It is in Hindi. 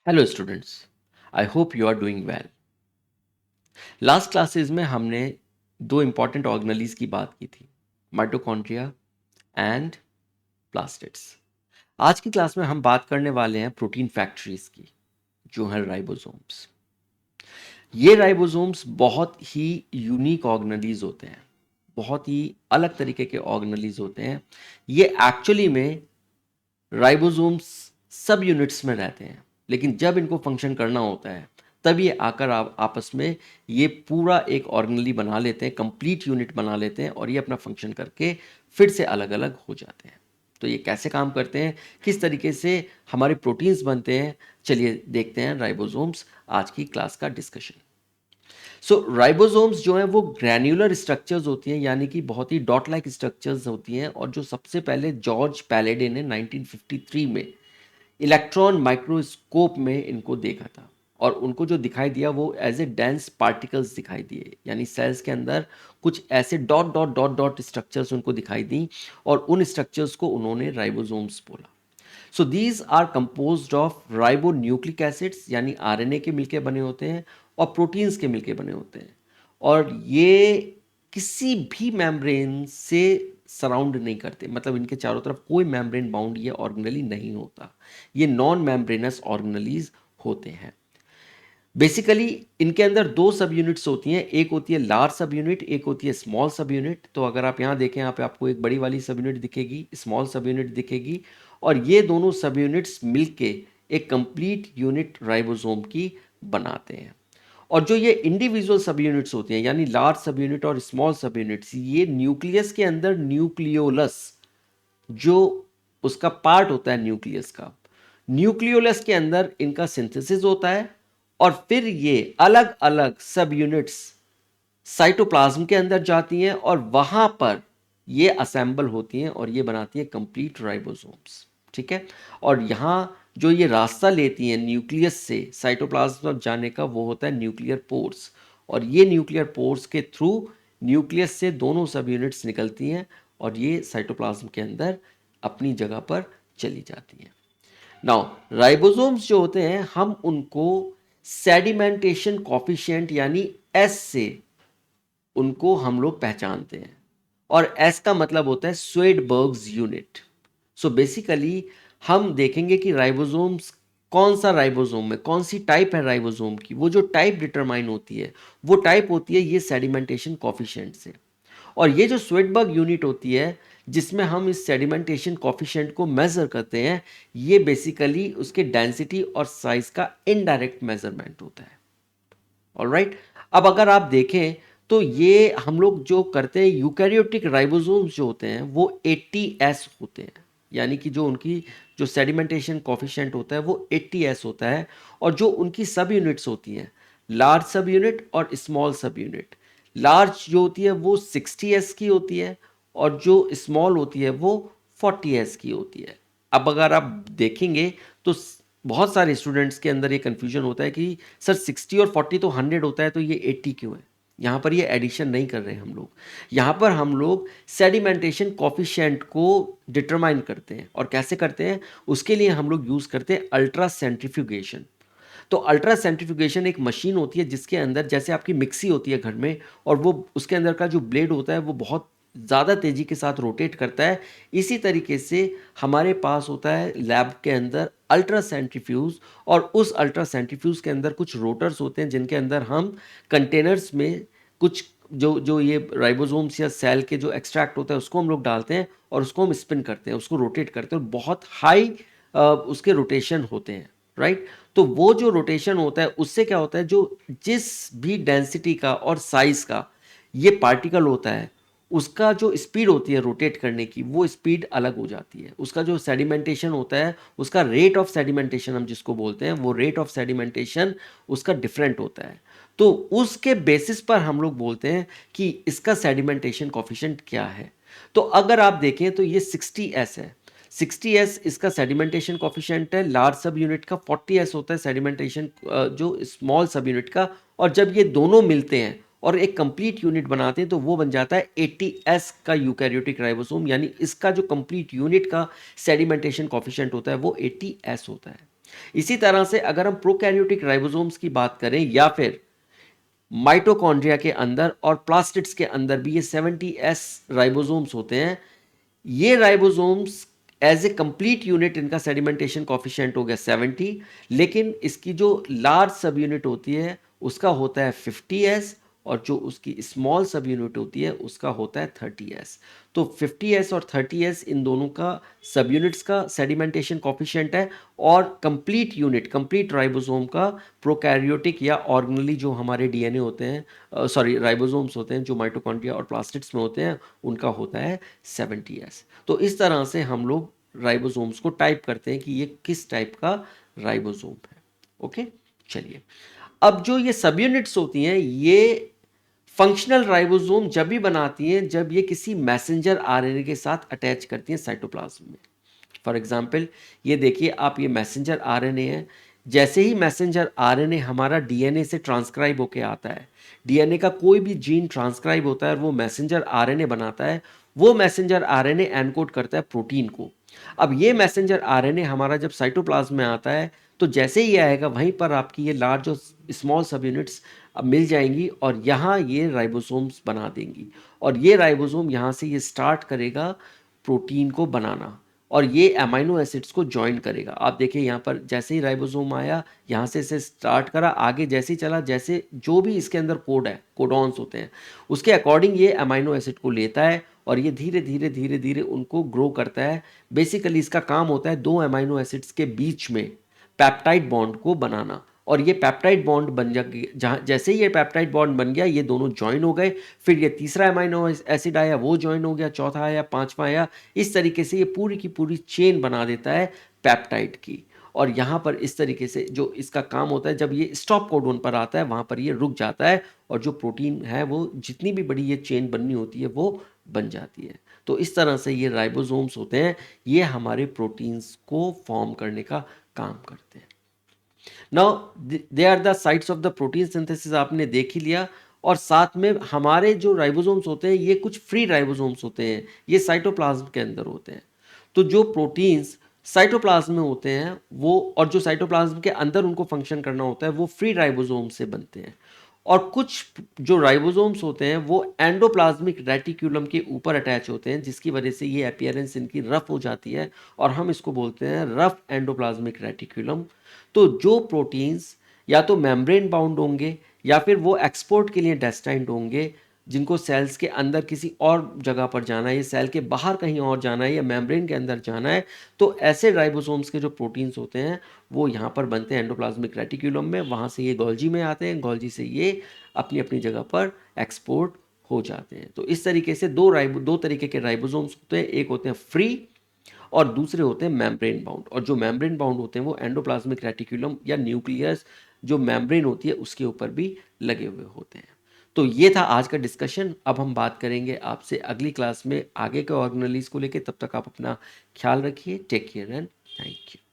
Hello students, I hope you are doing well. Last classes में हमने दो इंपॉर्टेंट ऑर्गेनेलीज की बात की थी, माइटोकॉन्ड्रिया एंड प्लास्टिड्स। आज की क्लास में हम बात करने वाले हैं प्रोटीन फैक्ट्रीज की, जो हैं राइबोसोम्स। ये राइबोसोम्स बहुत ही यूनिक ऑर्गेनेलीज होते हैं, बहुत ही अलग तरीके के ऑर्गेनेलीज होते हैं। ये एक्चुअली में राइबोसोम्स सब यूनिट्स में रहते हैं, लेकिन जब इनको फंक्शन करना होता है तब ये आकर आपस में ये पूरा एक ऑर्गेनली बना लेते हैं, कंप्लीट यूनिट बना लेते हैं और ये अपना फंक्शन करके फिर से अलग अलग हो जाते हैं। तो ये कैसे काम करते हैं, किस तरीके से हमारे प्रोटीन्स बनते हैं, चलिए देखते हैं राइबोसोम्स आज की क्लास का डिस्कशन। सो राइबोसोम्स जो हैं वो ग्रैन्युलर स्ट्रक्चर्स होती हैं, यानी कि बहुत ही डॉट लाइक स्ट्रक्चर्स होती हैं, और जो सबसे पहले जॉर्ज पैलेडे ने 1953 में इलेक्ट्रॉन माइक्रोस्कोप में इनको देखा था, और उनको जो दिखाई दिया वो एज ए डेंस पार्टिकल्स दिखाई दिए, यानी सेल्स के अंदर कुछ ऐसे dot dot dot dot structures उनको दिखाई दी, और उन स्ट्रक्चर्स को उन्होंने राइबोसोम्स बोला। So these are composed of ribonucleic acids, यानी आरएनए के मिलके बने होते हैं और प्रोटीन्स के मिलके बने होते हैं, और ये किसी भी मेम्ब्रेन से सराउंड नहीं करते, मतलब इनके चारों तरफ कोई मेम्ब्रेन बाउंड ये ऑर्गेनली नहीं होता। ये नॉन मेम्ब्रेनस ऑर्गेनलीज होते हैं। बेसिकली इनके अंदर दो सब यूनिट्स होती हैं, एक होती है लार्ज सब यूनिट, एक होती है स्मॉल सब यूनिट। तो अगर आप यहाँ देखें, यहाँ पे आपको एक बड़ी वाली सब यूनिट दिखेगी, स्मॉल सब यूनिट दिखेगी, और ये दोनों सब यूनिट्स मिलके एक कंप्लीट यूनिट राइबोसोम की बनाते हैं। और जो ये इंडिविजुअल सब यूनिट्स होती हैं, यानी लार्ज सब यूनिट और स्मॉल सब यूनिट्स, ये न्यूक्लियस के अंदर न्यूक्लियोलस, जो उसका पार्ट होता है न्यूक्लियस का, न्यूक्लियोलस के अंदर इनका सिंथेसिस होता है, और फिर ये अलग अलग सब यूनिट्स साइटोप्लाज्म के अंदर जाती हैं और वहां पर ये असेंबल होती हैं और ये बनाती हैं कंप्लीट राइबोसोम्स। ठीक है, और यहाँ जो ये रास्ता लेती हैं न्यूक्लियस से साइटोप्लाज्म तक जाने का, वो होता है न्यूक्लियर पोर्स, और ये न्यूक्लियर पोर्स के थ्रू न्यूक्लियस से दोनों सब यूनिट्स निकलती हैं और ये साइटोप्लाज्म के अंदर अपनी जगह पर चली जाती हैं। नाउ राइबोसोम्स जो होते हैं, हम उनको सेडिमेंटेशन कॉफिशिएंट यानी एस से उनको हम लोग पहचानते हैं, और एस का मतलब होता है स्वेडबर्ग्स यूनिट। सो बेसिकली हम देखेंगे कि राइबोसोम्स, कौन सा राइबोसोम है, कौन सी टाइप है राइबोसोम की, वो जो टाइप डिटरमाइन होती है वो टाइप होती है ये सेडिमेंटेशन कॉफिशिएंट से। और ये जो स्वेडबर्ग यूनिट होती है जिसमें हम इस सेडिमेंटेशन कॉफिशिएंट को मेजर करते हैं, ये बेसिकली उसके डेंसिटी और साइज का इनडायरेक्ट मेजरमेंट होता है। ऑलराइट, अब अगर आप देखें तो ये हम लोग जो करते हैं, यूकैरियोटिक राइबोसोम्स जो होते हैं वो 80S होते हैं, यानी कि जो उनकी जो सेडिमेंटेशन कॉफिशिएंट होता है वो 80S होता है, और जो उनकी सब यूनिट्स होती हैं, लार्ज सब यूनिट और स्मॉल सब यूनिट, लार्ज जो होती है वो 60S की होती है, और जो स्मॉल होती है वो 40S की होती है। अब अगर आप देखेंगे तो बहुत सारे स्टूडेंट्स के अंदर ये कन्फ्यूजन होता है कि सर 60 और 40 तो 100 होता है, तो ये 80 क्यों है। यहाँ पर ये एडिशन नहीं कर रहे हैं हम लोग, यहाँ पर हम लोग सेडिमेंटेशन कॉफिशिएंट को डिटरमाइन करते हैं, और कैसे करते हैं उसके लिए हम लोग यूज़ करते हैं अल्ट्रा सेंट्रीफ्यूगेशन। तो अल्ट्रा सेंट्रीफ्यूगेशन एक मशीन होती है जिसके अंदर, जैसे आपकी मिक्सी होती है घर में, और वो उसके अंदर का जो ब्लेड होता है वो बहुत ज़्यादा तेज़ी के साथ रोटेट करता है, इसी तरीके से हमारे पास होता है लैब के अंदर अल्ट्रा सेंट्रीफ्यूज, और उस अल्ट्रा सेंट्रीफ्यूज के अंदर कुछ रोटर्स होते हैं जिनके अंदर हम कंटेनर्स में कुछ जो जो ये राइबोसोम्स या सेल के जो एक्सट्रैक्ट होता है उसको हम लोग डालते हैं, और उसको हम स्पिन करते हैं, उसको रोटेट करते हैं, और बहुत हाई उसके रोटेशन होते हैं। राइट, तो वो जो रोटेशन होता है उससे क्या होता है, जो जिस भी डेंसिटी का और साइज का ये पार्टिकल होता है, उसका जो स्पीड होती है रोटेट करने की, वो स्पीड अलग हो जाती है। उसका जो सेडिमेंटेशन होता है, उसका रेट ऑफ सेडिमेंटेशन हम जिसको बोलते हैं, वो रेट ऑफ सेडिमेंटेशन उसका डिफरेंट होता है। तो उसके बेसिस पर हम लोग बोलते हैं कि इसका सेडिमेंटेशन कॉफिशिएंट क्या है। तो अगर आप देखें तो ये 60S है, 60S इसका सेडिमेंटेशन कॉफिशिएंट है। लार्ज सब यूनिट का 40S होता है सेडिमेंटेशन, जो स्मॉल सब यूनिट का, और जब ये दोनों मिलते हैं और एक कंप्लीट यूनिट बनाते हैं तो वो बन जाता है 80S का यूकैरियोटिक राइबोसोम, यानी इसका जो कंप्लीट यूनिट का सेडिमेंटेशन कॉफिशिएंट होता है वो 80S होता है। इसी तरह से अगर हम प्रोकैरियोटिक राइबोसोम्स की बात करें या फिर माइटोकॉन्ड्रिया के अंदर और प्लास्टिड्स के अंदर भी ये 70s राइबोसोम्स होते हैं। ये ribosomes as a complete unit इनका सेडिमेंटेशन कॉफिशिएंट हो गया 70, लेकिन इसकी जो लार्ज सब यूनिट होती है उसका होता है 50s, और जो उसकी स्मॉल सब यूनिट होती है उसका होता है 30s। तो 50s और 30s इन दोनों का सब यूनिट्स का सेडिमेंटेशन कॉफिशिएंट है, और कंप्लीट यूनिट, कंप्लीट राइबोसोम का प्रोकैरियोटिक या ऑर्गेनली जो हमारे डीएनए होते हैं, सॉरी राइबोसोम्स होते हैं जो माइटोकॉन्ड्रिया और प्लास्टिड्स में होते हैं, उनका होता है 70s। तो इस तरह से हम लोग राइबोसोम्स को टाइप करते हैं कि ये किस टाइप का राइबोसोम है। ओके, चलिए अब जो ये सब यूनिट्स होती हैं ये फंक्शनल राइबोसोम जब भी बनाती हैं जब ये किसी मैसेंजर आरएनए के साथ अटैच करती हैं साइटोप्लाज्म में। फॉर एग्जाम्पल ये देखिए आप, ये मैसेंजर आरएनए है। जैसे ही मैसेंजर आरएनए हमारा डीएनए से ट्रांसक्राइब होके आता है, डीएनए का कोई भी जीन ट्रांसक्राइब होता है और वो मैसेंजर आरएनए बनाता है, वो मैसेंजर आरएनए एनकोड करता है प्रोटीन को। अब ये मैसेंजर आरएनए हमारा जब साइटोप्लाज्म में आता है तो जैसे ही आएगा वहीं पर आपकी ये लार्ज और स्मॉल सब यूनिट्स अब मिल जाएंगी और यहाँ ये राइबोसोम्स बना देंगी, और ये राइबोसोम यहाँ से ये स्टार्ट करेगा प्रोटीन को बनाना, और ये अमाइनो एसिड्स को ज्वाइन करेगा। आप देखिए यहाँ पर जैसे ही राइबोसोम आया, यहाँ से इसे स्टार्ट करा, आगे जैसे ही चला, जैसे जो भी इसके अंदर कोड है, कोडॉन्स होते हैं, उसके अकॉर्डिंग ये अमाइनो एसिड को लेता है और ये धीरे धीरे धीरे धीरे उनको ग्रो करता है। बेसिकली इसका काम होता है दो अमाइनो एसिड्स के बीच में पेप्टाइड बॉन्ड को बनाना, और ये पेप्टाइड बॉन्ड बन जा, जहाँ जैसे ही ये पेप्टाइड बॉन्ड बन गया ये दोनों ज्वाइन हो गए, फिर ये तीसरा अमाइनो एसिड आया वो ज्वाइन हो गया, चौथा आया, पांचवा आया, इस तरीके से ये पूरी की पूरी चेन बना देता है पेप्टाइड की। और यहाँ पर इस तरीके से जो इसका काम होता है, जब ये स्टॉप कोडोन पर आता है वहाँ पर ये रुक जाता है, और जो प्रोटीन है वो जितनी भी बड़ी ये चेन बननी होती है वो बन जाती है। तो इस तरह से ये राइबोसोम्स होते हैं, ये हमारे प्रोटीन्स को फॉर्म करने का काम करते हैं। Now they are the sites of the protein synthesis आपने देख ही लिया, और साथ में हमारे जो राइबोसोम्स होते हैं ये कुछ फ्री राइबोसोम्स होते हैं, ये साइटोप्लाज्म के अंदर होते हैं। तो जो प्रोटीन्स साइटोप्लाज्म में होते हैं वो, और जो साइटोप्लाज्म के अंदर उनको फंक्शन करना होता है, वो फ्री राइबोसोम से बनते हैं। और कुछ जो राइबोसोम्स होते हैं वो एंडोप्लाज्मिक रेटिक्यूलम के ऊपर अटैच होते हैं, जिसकी वजह से ये अपीयरेंस इनकी रफ हो जाती है, और हम इसको बोलते हैं रफ एंडोप्लाज्मिक रेटिक्यूलम। तो जो प्रोटीन्स या तो मेम्ब्रेन बाउंड होंगे या फिर वो एक्सपोर्ट के लिए डेस्टाइन्ड होंगे, जिनको सेल्स के अंदर किसी और जगह पर जाना है, या सेल के बाहर कहीं और जाना है, या मेम्ब्रेन के अंदर जाना है, तो ऐसे राइबोसोम्स के जो प्रोटीन्स होते हैं वो यहाँ पर बनते हैं एंडोप्लाज्मिक रेटिक्यूलम में, वहाँ से ये गोल्जी में आते हैं, गोल्जी से ये अपनी अपनी जगह पर एक्सपोर्ट हो जाते हैं। तो इस तरीके से दो तरीके के राइबोसोम्स होते हैं, एक होते हैं फ्री और दूसरे होते हैं मेम्ब्रेन बाउंड। और जो मेम्ब्रेन बाउंड होते हैं वो एंडोप्लाज्मिक रेटिक्यूलम या न्यूक्लियस जो मेम्ब्रेन होती है उसके ऊपर भी लगे हुए होते हैं। तो ये था आज का डिस्कशन। अब हम बात करेंगे आपसे अगली क्लास में आगे के ऑर्गेनेलिज को लेकर। तब तक आप अपना ख्याल रखिए। Take care and thank you.